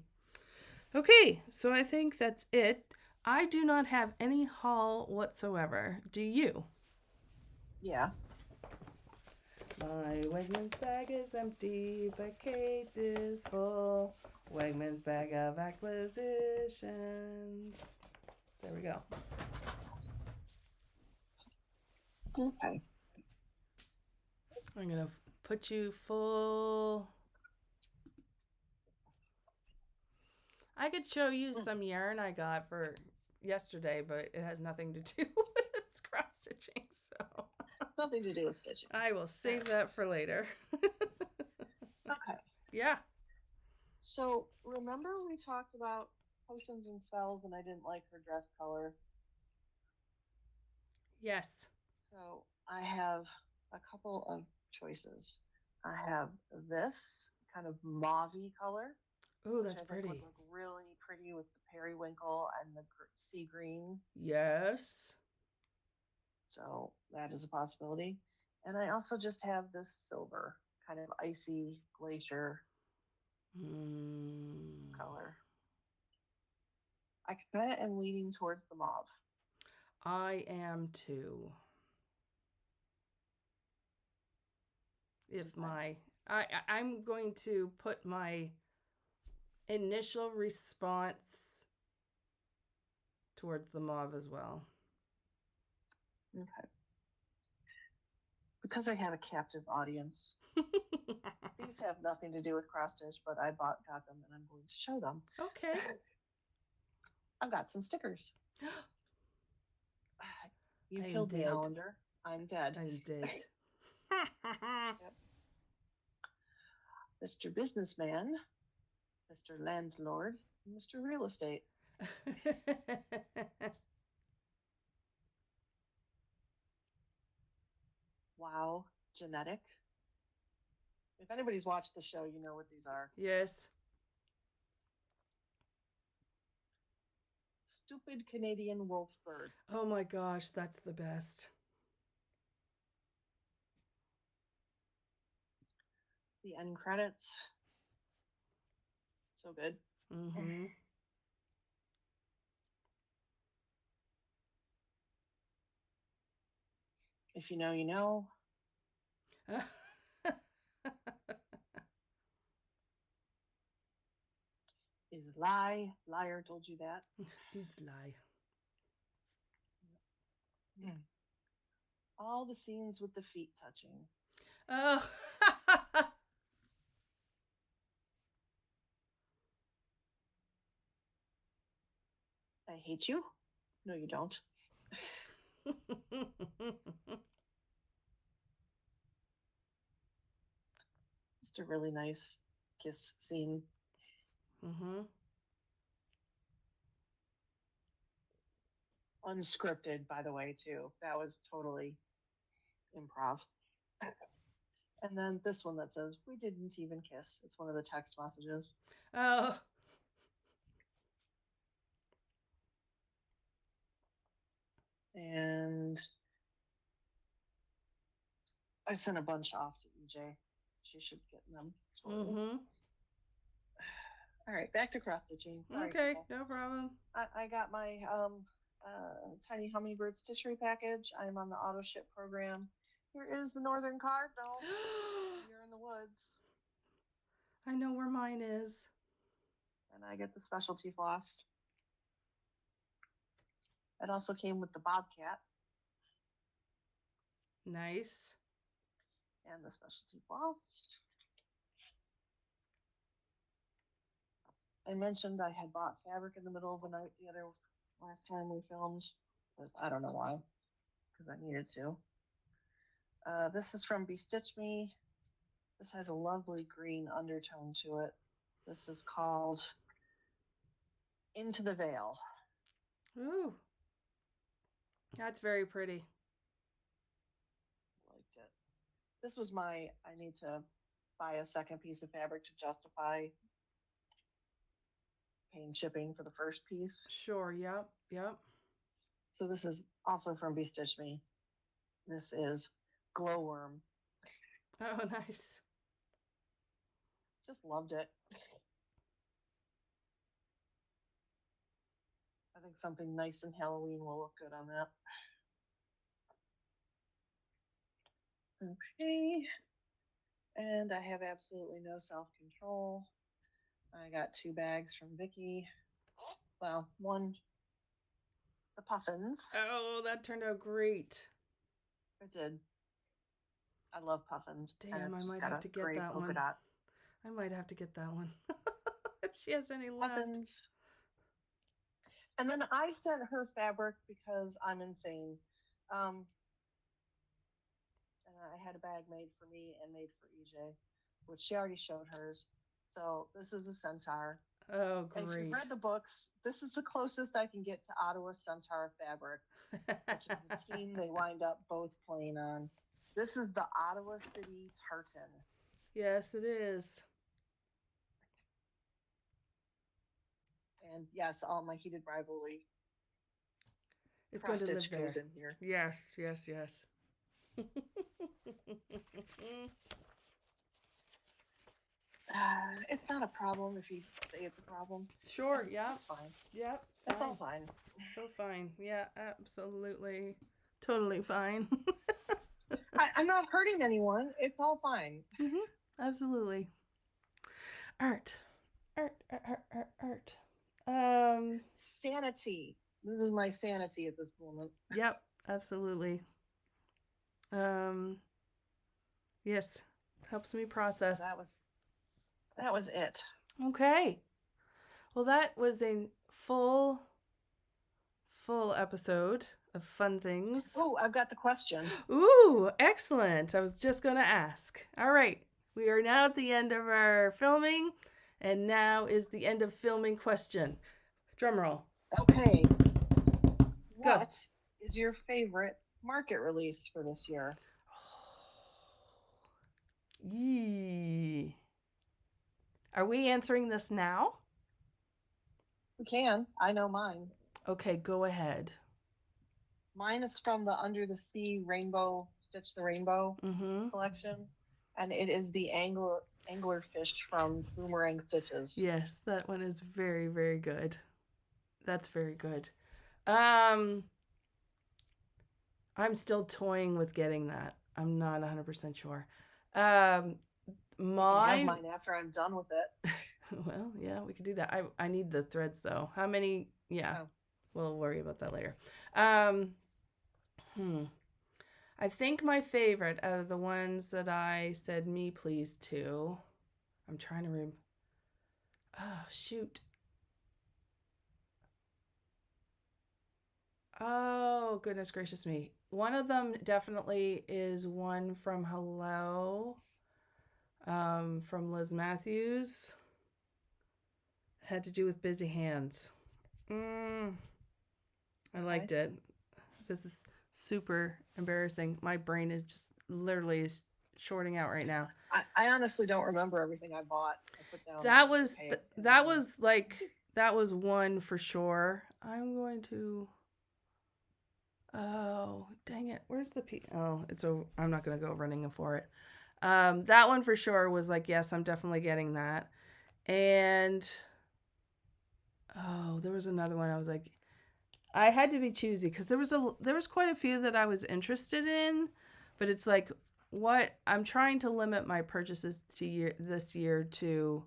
Okay, so I think that's it. I do not have any haul whatsoever. Do you? Yeah. My Wegmans bag is empty, but Kate's is full. Wegmans bag of acquisitions. There we go. Okay. I'm going to put you full. I could show you some yarn I got for yesterday, but it has nothing to do with cross stitching, so. Nothing to do with stitching. I will save that for later. Okay. Yeah. So remember we talked about potions and spells and I didn't like her dress color? Yes. So I have a couple of choices. I have this kind of mauve-y color. Oh, that's pretty. Would look really pretty with the periwinkle and the sea green. Yes. So that is a possibility. And I also just have this silver, kind of icy glacier color. I kind of am leaning towards the mauve. I am too. If my, I'm going to put my initial response towards the mauve as well. Okay. Because I have a captive audience, these have nothing to do with cross stitch, but I got them and I'm going to show them. Okay. I've got some stickers. You I am killed me, dead. Hollander. I'm dead. I'm dead. Yep. Mr. Businessman, Mr. Landlord, Mr. Real Estate. Wow, genetic. If anybody's watched the show, you know what these are. Yes. Stupid Canadian wolf bird. Oh my gosh, that's the best. The end credits. So good. Mm-hmm. If you know, you know. Is lie. Liar told you that. It's lie. All the scenes with the feet touching. Oh. I hate you. No, you don't. Just a really nice kiss scene. Mm-hmm. Unscripted, by the way, too. That was totally improv. And then this one that says, "We didn't even kiss." It's one of the text messages. Oh. And I sent a bunch off to EJ. She should get them. Mm-hmm. All right, back to cross stitching. Sorry, Okay, people. no problem. I got my tiny hummingbird stitchery package. I'm on the auto ship program. Here is the northern cardinal. You're in the woods. I know where mine is. And I get the specialty floss. It also came with the bobcat. Nice. And the specialty floss. I mentioned I had bought fabric in the middle of the night the last time we filmed. I don't know why, because I needed to. This is from Bestitch Me. This has a lovely green undertone to it. This is called Into the Veil. Ooh. That's very pretty. Liked it. This was I need to buy a second piece of fabric to justify paying shipping for the first piece. Sure, yep. So this is also from Bestitch Me. This is Glowworm. Oh, nice. Just loved it. I think something nice and Halloween will look good on that. Okay. And I have absolutely no self-control. I got 2 bags from Vicky. Well, one, the puffins. Oh, that turned out great. It did. I love puffins. Damn, I might have to get that one. I might have to get that one. If she has any left. Puffins. And then I sent her fabric because I'm insane. And I had a bag made for me and made for EJ, which she already showed hers. So this is a centaur. Oh, great. And if you've read the books, this is the closest I can get to Ottawa centaur fabric, which is the team they wind up both playing on. This is the Ottawa City tartan. Yes, it is. And yes, all my heated rivalry. It's going to live there. In here. Yes. It's not a problem if you say it's a problem. Sure, yeah. It's fine. Yep. It's all fine. So fine. Yeah, absolutely. Totally fine. I'm not hurting anyone. It's all fine. Mm-hmm. Absolutely. Art. Art. Sanity. This is my sanity at this moment. Yep, absolutely. Yes, helps me process. That was it. Okay. Well, that was a full episode of fun things. Oh, I've got the question. Ooh, excellent. I was just going to ask. All right. We are now at the end of our filming, and now is the end of filming question. Drum roll. Okay. What is your favorite market release for this year? Yee. Are we answering this now? We can. I know mine. Okay, go ahead. Mine is from the Under the Sea Rainbow Stitch the Rainbow collection, and it is the anglerfish from Boomerang Stitches. Yes, that one is very, very good. That's very good. I'm still toying with getting that. I'm not 100% sure. You can have mine after I'm done with it. Well, yeah, we could do that. I need the threads though. How many? Yeah, we'll worry about that later. I think my favorite out of the ones that I said me please to, I'm trying to oh, shoot. Oh, goodness gracious me. One of them definitely is one from Hello, from Liz Matthews. It had to do with busy hands. I liked it. This is super embarrassing. My brain is just literally shorting out right now. I honestly don't remember everything I bought. I put down that was one for sure. I'm going to. Oh, dang it. Where's the Oh, it's over. I'm not going to go running for it. That one for sure was like, yes, I'm definitely getting that. And there was another one I was like, I had to be choosy because there was quite a few that I was interested in, but it's like what I'm trying to limit my purchases to this year to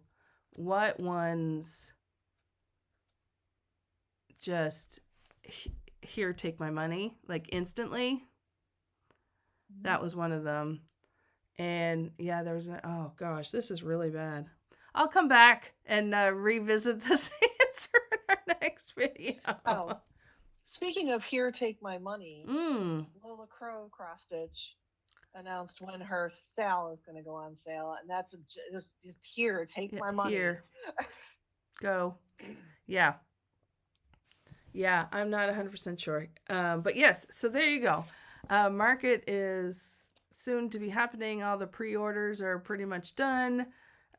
what ones just here, take my money, like instantly. That was one of them. And yeah, there was oh gosh, this is really bad. I'll come back and revisit this answer in our next video. Oh, speaking of here, take my money. Lola Crow Cross Stitch announced when her sale is going to go on sale, and that's just here, take my money. Here, go. Yeah. Yeah, I'm not 100% sure. But yes, so there you go. Market is soon to be happening. All the pre-orders are pretty much done.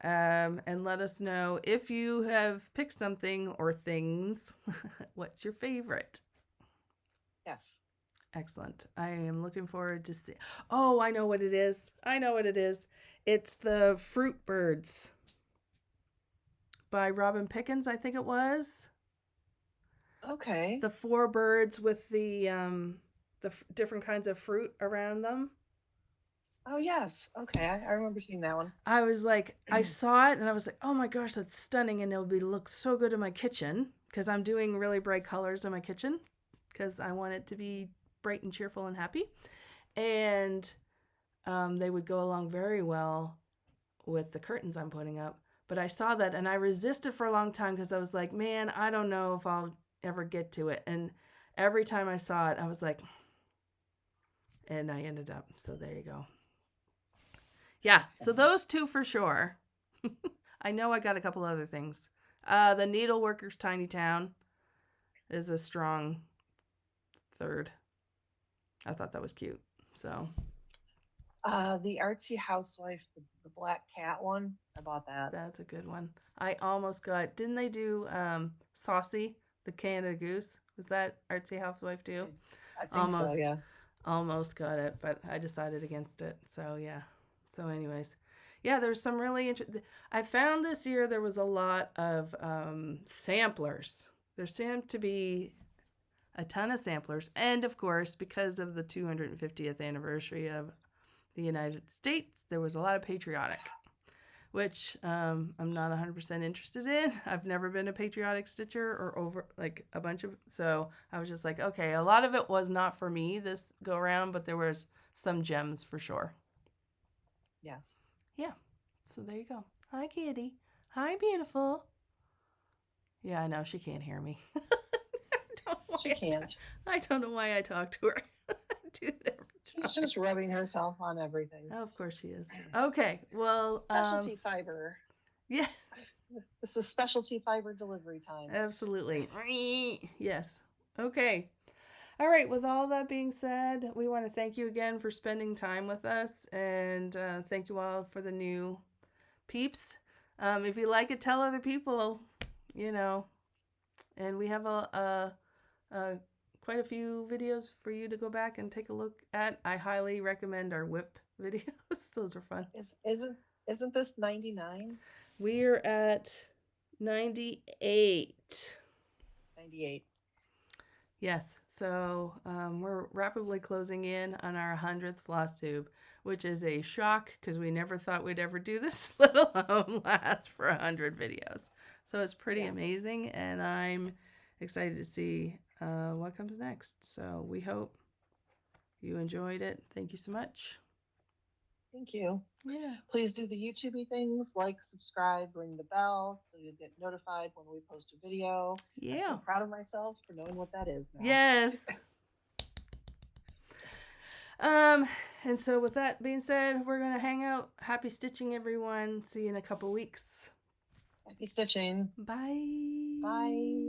And let us know if you have picked something or things. What's your favorite? Yes. Excellent. I am looking forward to see. Oh, I know what it is. It's the Fruit Birds by Robin Pickens, I think it was. Okay. The 4 birds with the different kinds of fruit around them. Oh, yes. Okay. I remember seeing that one. I was like, I saw it and I was like, oh my gosh, that's stunning. And it'll look so good in my kitchen because I'm doing really bright colors in my kitchen because I want it to be bright and cheerful and happy. And they would go along very well with the curtains I'm putting up. But I saw that and I resisted for a long time because I was like, man, I don't know if I'll ever get to it. And every time I saw it, I was like, and I ended up. So there you go. Yeah, so those 2 for sure. I know I got a couple other things. The Needleworkers Tiny Town is a strong 3rd. I thought that was cute. So the Artsy Housewife, the black cat one, I bought that. That's a good one. I almost got, didn't they do Saucy, the Canada Goose? Was that Artsy Housewife too? I think so, yeah. Almost got it, but I decided against it. So yeah. So anyways, yeah, there's some really interesting. I found this year there was a lot of samplers. There seemed to be a ton of samplers. And of course, because of the 250th anniversary of the United States, there was a lot of patriotic, which I'm not 100% interested in. I've never been a patriotic stitcher or over like a bunch of, so I was just like, okay, a lot of it was not for me this go around, but there was some gems for sure. Yes. Yeah. So there you go. Hi, Kitty. Hi, beautiful. Yeah, I know she can't hear me. She can't. I don't know why I talk to her. I do it every time. She's just rubbing herself on everything. Oh, of course she is. Okay, well, specialty fiber. Yeah. This is specialty fiber delivery time. Absolutely. Yes. Okay. All right. With all that being said, we want to thank you again for spending time with us, and thank you all for the new peeps. If you like it, tell other people. You know, and we have quite a few videos for you to go back and take a look at. I highly recommend our whip videos. Those are fun. Isn't this 99? We're at 98. 98. Yes. So we're rapidly closing in on our 100th Flosstube, which is a shock because we never thought we'd ever do this, let alone last for 100 videos. So it's pretty amazing, and I'm excited to see what comes next. So we hope you enjoyed it. Thank you so much. Thank you. Yeah. Please do the YouTubey things, like, subscribe, ring the bell so you get notified when we post a video. Yeah. I'm so proud of myself for knowing what that is now. Yes. And so with that being said, we're going to hang out. Happy stitching, everyone. See you in a couple weeks. Happy stitching. Bye. Bye.